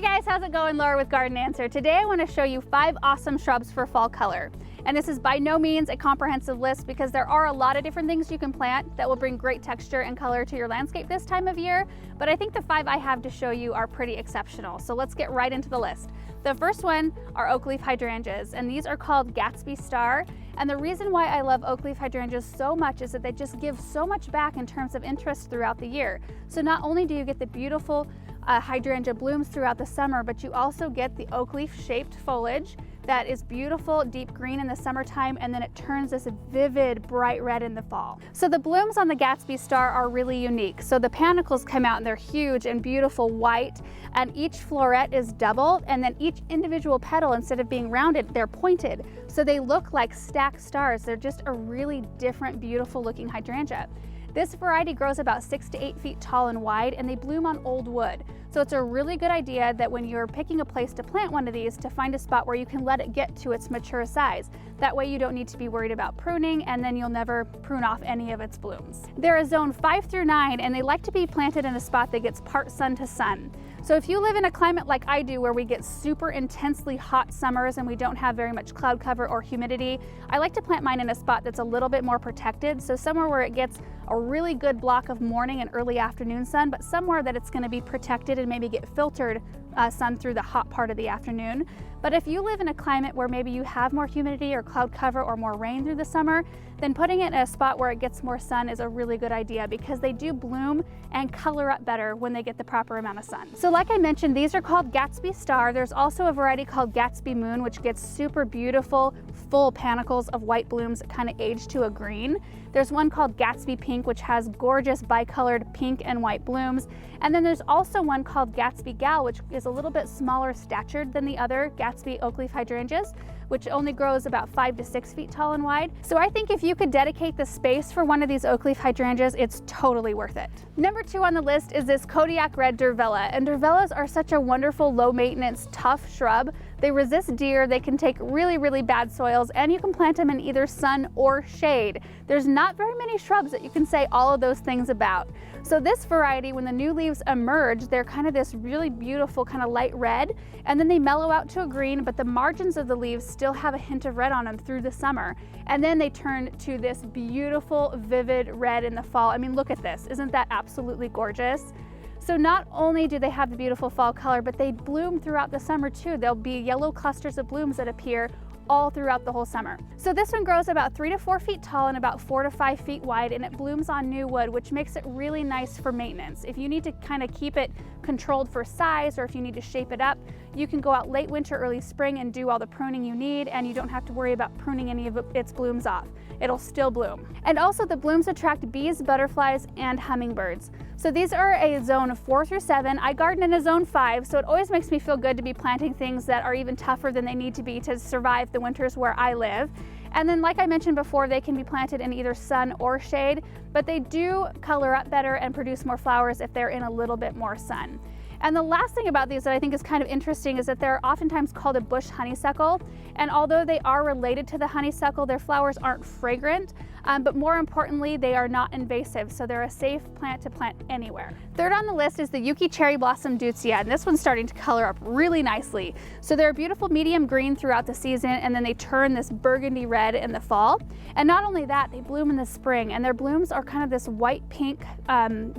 Hey guys, how's it going? Laura with Garden Answer. Today I want to show you 5 awesome shrubs for fall color. And this is by no means a comprehensive list because there are a lot of different things you can plant that will bring great texture and color to your landscape this time of year. But I think the 5 I have to show you are pretty exceptional. So let's get right into the list. The first one are Oakleaf hydrangeas, and these are called Gatsby Star. And the reason why I love Oakleaf hydrangeas so much is that they just give so much back in terms of interest throughout the year. So not only do you get the beautiful hydrangea blooms throughout the summer, but you also get the Oakleaf shaped foliage that is beautiful deep green in the summertime, and then it turns this vivid bright red in the fall. So the blooms on the Gatsby Star are really unique. So the panicles come out and they're huge and beautiful white, and each floret is double, and then each individual petal, instead of being rounded, they're pointed. So they look like stacked stars. They're just a really different, beautiful looking hydrangea. This variety grows about 6 to 8 feet tall and wide, and they bloom on old wood. So it's a really good idea that when you're picking a place to plant one of these, to find a spot where you can let it get to its mature size. That way you don't need to be worried about pruning, and then you'll never prune off any of its blooms. They're a zone 5 through 9, and they like to be planted in a spot that gets part sun to sun. So if you live in a climate like I do, where we get super intensely hot summers and we don't have very much cloud cover or humidity, I like to plant mine in a spot that's a little bit more protected. So somewhere where it gets a really good block of morning and early afternoon sun, but somewhere that it's going to be protected and maybe get filtered sun through the hot part of the afternoon. But if you live in a climate where maybe you have more humidity or cloud cover or more rain through the summer, then putting it in a spot where it gets more sun is a really good idea, because they do bloom and color up better when they get the proper amount of sun. So like I mentioned, these are called Gatsby Star. There's also a variety called Gatsby Moon, which gets super beautiful, full panicles of white blooms that kind of age to a green. There's one called Gatsby Pink, which has gorgeous bicolored pink and white blooms. And then there's also one called Gatsby Gal, which is a little bit smaller statured than the other Gatsby Oakleaf hydrangeas, which only grows about 5 to 6 feet tall and wide. So I think if you could dedicate the space for one of these Oakleaf hydrangeas, it's totally worth it. Number 2 on the list is this Kodiak red diervilla. And diervillas are such a wonderful, low maintenance, tough shrub. They resist deer, they can take really, really bad soils, and you can plant them in either sun or shade. There's not very many shrubs that you can say all of those things about. So this variety, when the new leaves emerge, they're kind of this really beautiful kind of light red, and then they mellow out to a green, but the margins of the leaves still have a hint of red on them through the summer. And then they turn to this beautiful, vivid red in the fall. I mean, look at this. Isn't that absolutely gorgeous? So not only do they have the beautiful fall color, but they bloom throughout the summer too. There'll be yellow clusters of blooms that appear all throughout the whole summer. So this one grows about 3 to 4 feet tall and about 4 to 5 feet wide, and it blooms on new wood, which makes it really nice for maintenance. If you need to kind of keep it controlled for size, or if you need to shape it up, you can go out late winter, early spring and do all the pruning you need, and you don't have to worry about pruning any of its blooms off. It'll still bloom. And also the blooms attract bees, butterflies, and hummingbirds. So these are a zone 4 through 7. I garden in a zone 5, so it always makes me feel good to be planting things that are even tougher than they need to be to survive the winters where I live. And then, like I mentioned before, they can be planted in either sun or shade, but they do color up better and produce more flowers if they're in a little bit more sun. And the last thing about these that I think is kind of interesting is that they're oftentimes called a bush honeysuckle. And although they are related to the honeysuckle, their flowers aren't fragrant, but more importantly, they are not invasive. So they're a safe plant to plant anywhere. Third on the list is the Yuki cherry blossom deutzia, and this one's starting to color up really nicely. So they're a beautiful medium green throughout the season, and then they turn this burgundy red in the fall. And not only that, they bloom in the spring, and their blooms are kind of this white pink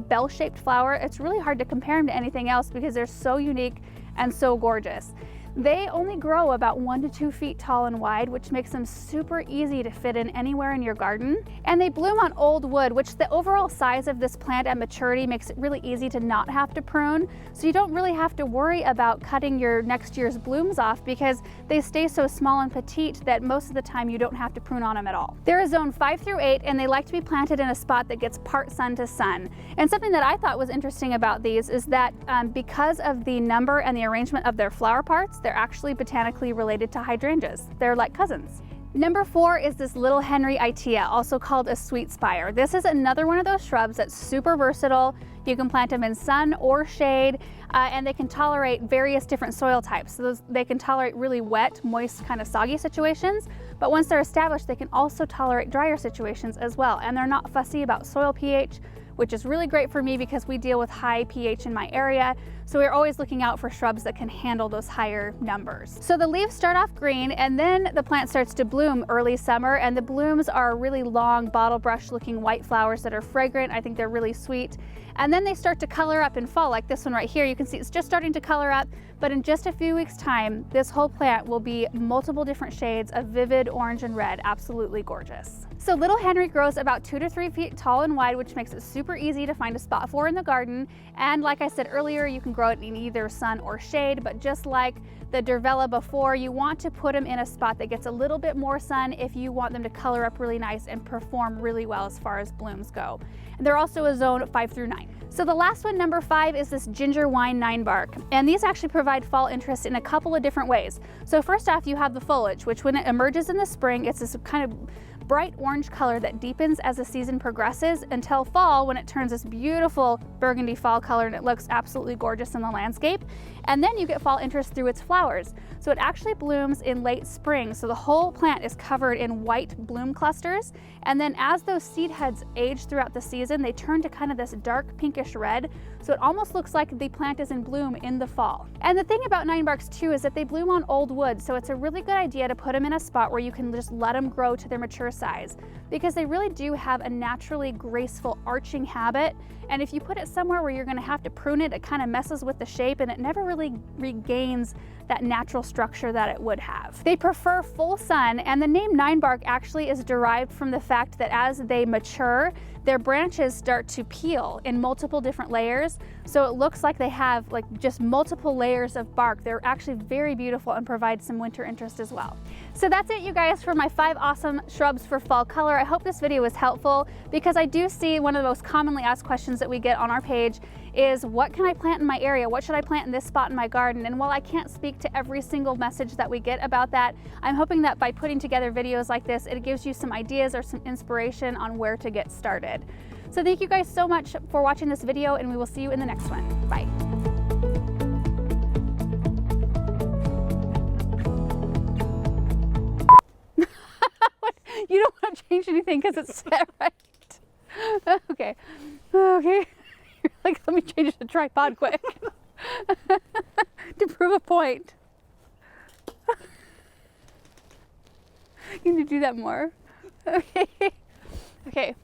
bell-shaped flower. It's really hard to compare them to anything else because they're so unique and so gorgeous. They only grow about 1 to 2 feet tall and wide, which makes them super easy to fit in anywhere in your garden. And they bloom on old wood, which the overall size of this plant at maturity makes it really easy to not have to prune. So you don't really have to worry about cutting your next year's blooms off, because they stay so small and petite that most of the time you don't have to prune on them at all. They're a zone 5 through 8, and they like to be planted in a spot that gets part sun to sun. And something that I thought was interesting about these is that because of the number and the arrangement of their flower parts, they're actually botanically related to hydrangeas. They're like cousins. Number 4 is this little Henry Itea, also called a sweetspire. This is another one of those shrubs that's super versatile. You can plant them in sun or shade, and they can tolerate various different soil types. So they can tolerate really wet, moist, kind of soggy situations, but once they're established, they can also tolerate drier situations as well. And they're not fussy about soil pH, which is really great for me because we deal with high pH in my area. So we're always looking out for shrubs that can handle those higher numbers. So the leaves start off green, and then the plant starts to bloom early summer, and the blooms are really long bottle brush looking white flowers that are fragrant. I think they're really sweet. And then they start to color up in fall, like this one right here. You can see it's just starting to color up, but in just a few weeks' time, this whole plant will be multiple different shades of vivid orange and red. Absolutely gorgeous. So Little Henry grows about 2 to 3 feet tall and wide, which makes it super easy to find a spot for in the garden. And like I said earlier, you can grow it in either sun or shade, but just like the diervilla before, you want to put them in a spot that gets a little bit more sun if you want them to color up really nice and perform really well as far as blooms go. And they're also a zone 5 through 9. So the last one, number 5, is this ginger wine ninebark. And these actually provide fall interest in a couple of different ways. So first off, you have the foliage, which when it emerges in the spring, it's this kind of bright orange color that deepens as the season progresses until fall, when it turns this beautiful burgundy fall color and it looks absolutely gorgeous in the landscape. And then you get fall interest through its flowers. So it actually blooms in late spring. So the whole plant is covered in white bloom clusters. And then as those seed heads age throughout the season, they turn to kind of this dark pinkish red. So it almost looks like the plant is in bloom in the fall. And the thing about ninebarks too is that they bloom on old wood. So it's a really good idea to put them in a spot where you can just let them grow to their mature size, because they really do have a naturally graceful arching habit. And if you put it somewhere where you're going to have to prune it, it kind of messes with the shape and it never really regains that natural structure that it would have. They prefer full sun, and the name ninebark actually is derived from the fact that as they mature, their branches start to peel in multiple different layers. So it looks like they have like just multiple layers of bark. They're actually very beautiful and provide some winter interest as well. So that's it, you guys, for my 5 awesome shrubs for fall color. I hope this video was helpful, because I do see one of the most commonly asked questions that we get on our page is, what can I plant in my area? What should I plant in this spot in my garden? And while I can't speak to every single message that we get about that, I'm hoping that by putting together videos like this, it gives you some ideas or some inspiration on where to get started. So thank you guys so much for watching this video, and we will see you in the next one. Bye. You don't want to change anything because it's set right. Okay. Okay. Like, let me change the tripod quick to prove a point. You need to do that more. Okay. Okay.